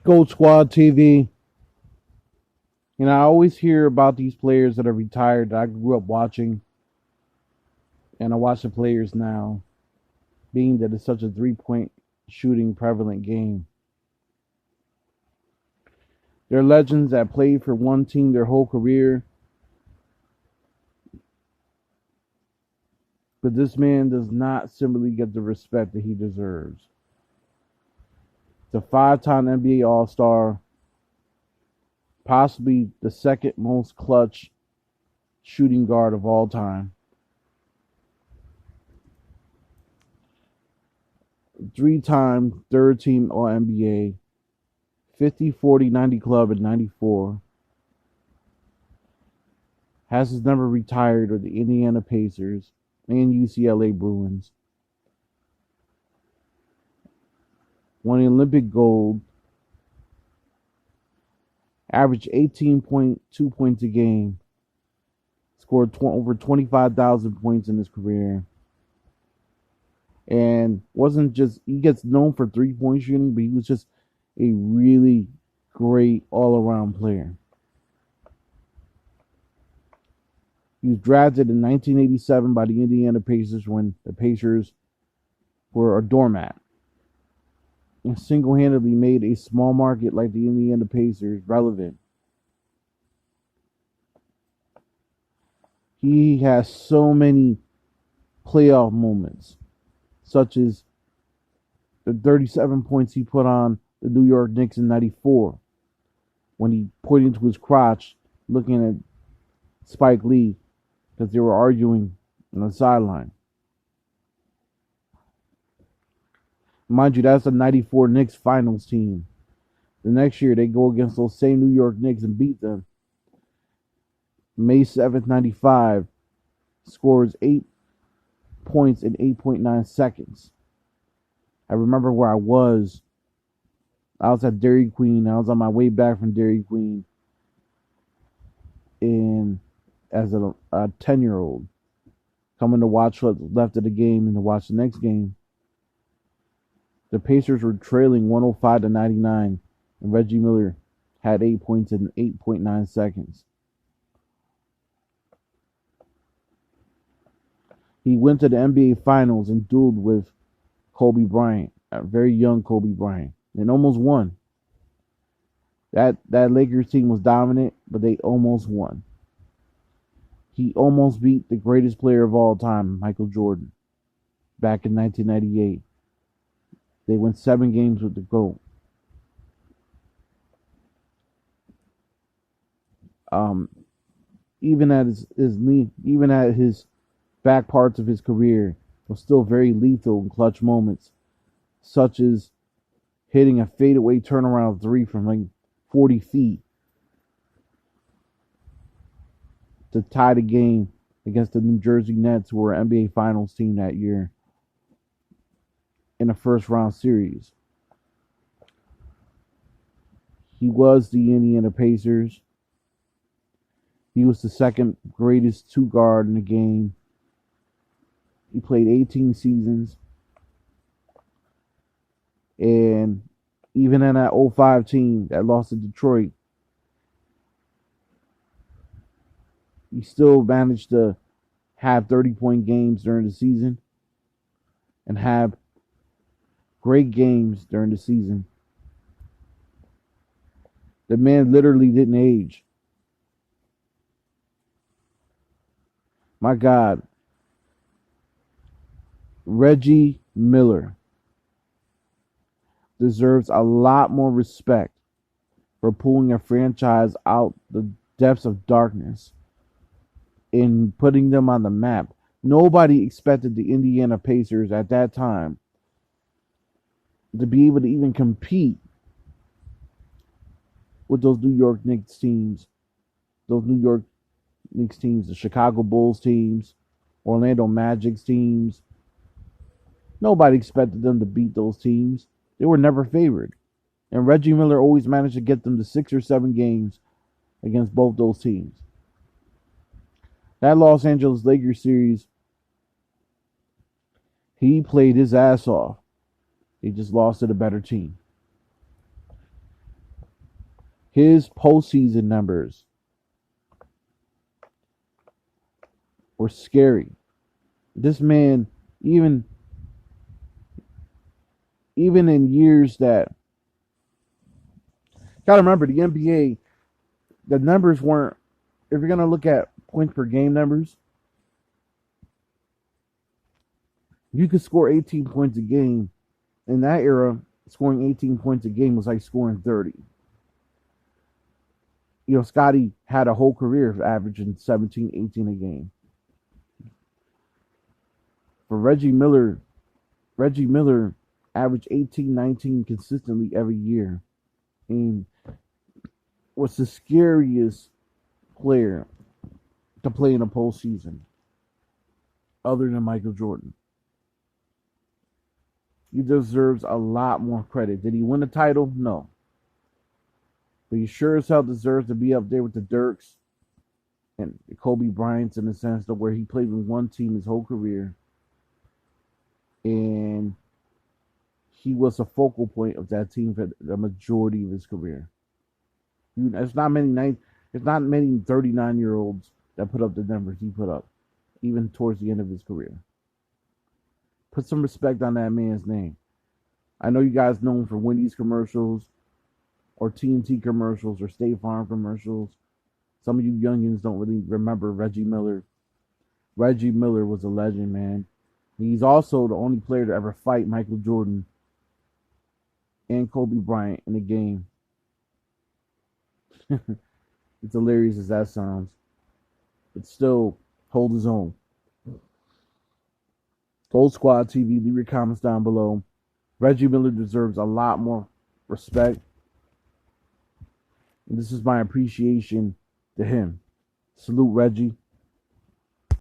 Gold Squad TV. I always hear about these players that are retired that I grew up watching, and I watch the players now, being that it's such a 3-point shooting prevalent game. They're legends that played for one team their whole career, but this man does not simply get the respect that he deserves. The 5-time NBA All-Star, possibly the second most clutch shooting guard of all time. 3-time third-team All-NBA, 50, 40, 90 club in 94. Has his number retired with the Indiana Pacers and UCLA Bruins. Won Olympic gold. Averaged 18.2 points a game. Scored over 25,000 points in his career. And wasn't just, he gets known for 3-point shooting, but he was just a really great all-around player. He was drafted in 1987 by the Indiana Pacers when the Pacers were a doormat, and single-handedly made a small market like the Indiana Pacers relevant. He has so many playoff moments, such as the 37 points he put on the New York Knicks in 94 when he pointed to his crotch looking at Spike Lee because they were arguing on the sideline. Mind you, that's the 94 Knicks finals team. The next year, they go against those same New York Knicks and beat them. May 7th, 95, scores 8 points in 8.9 seconds. I remember where I was. I was at Dairy Queen. I was on my way back from Dairy Queen. And as a 10-year-old, coming to watch what's left of the game and to watch the next game. The Pacers were trailing 105-99, and Reggie Miller had 8 points in 8.9 seconds. He went to the NBA Finals and dueled with Kobe Bryant, a very young Kobe Bryant, and almost won. That Lakers team was dominant, but they almost won. He almost beat the greatest player of all time, Micheal Jordan, back in 1998. They went 7 games with the GOAT. Even at his back parts of his career, was still very lethal in clutch moments, such as hitting a fadeaway turnaround 3 from like 40 feet to tie the game against the New Jersey Nets, who were an NBA Finals team that year in a first-round series. He was the Indiana Pacers. He was the second greatest 2-guard in the game. He played 18 seasons. And even in that 05 team that lost to Detroit, he still managed to have 30-point games during the season and have great games during the season. The man literally didn't age. My God. Reggie Miller deserves a lot more respect for pulling a franchise out the depths of darkness and putting them on the map. Nobody expected the Indiana Pacers at that time to be able to even compete with those New York Knicks teams, the Chicago Bulls teams, Orlando Magic's teams. Nobody expected them to beat those teams. They were never favored. And Reggie Miller always managed to get them to 6 or 7 games against both those teams. That Los Angeles Lakers series, he played his ass off. He just lost to the better team. His postseason numbers were scary. This man, even in years that, gotta remember, the NBA, the numbers weren't. If you're gonna look at points per game numbers, you could score 18 points a game. In that era, scoring 18 points a game was like scoring 30. Scotty had a whole career of averaging 17, 18 a game. For Reggie Miller averaged 18, 19 consistently every year. And was the scariest player to play in a postseason other than Micheal Jordan. He deserves a lot more credit. Did he win the title? No. But he sure as hell deserves to be up there with the Dirks and the Kobe Bryants, in the sense that where he played with one team his whole career. And he was a focal point of that team for the majority of his career. There's not many 39-year-olds that put up the numbers he put up, even towards the end of his career. Put some respect on that man's name. I know you guys know him for Wendy's commercials or TNT commercials or State Farm commercials. Some of you youngins don't really remember Reggie Miller. Reggie Miller was a legend, man. He's also the only player to ever fight Micheal Jordan and Kobe Bryant in a game. It's hilarious as that sounds, but still hold his own. Gold Squad TV, leave your comments down below. Reggie Miller deserves a lot more respect. And this is my appreciation to him. Salute, Reggie.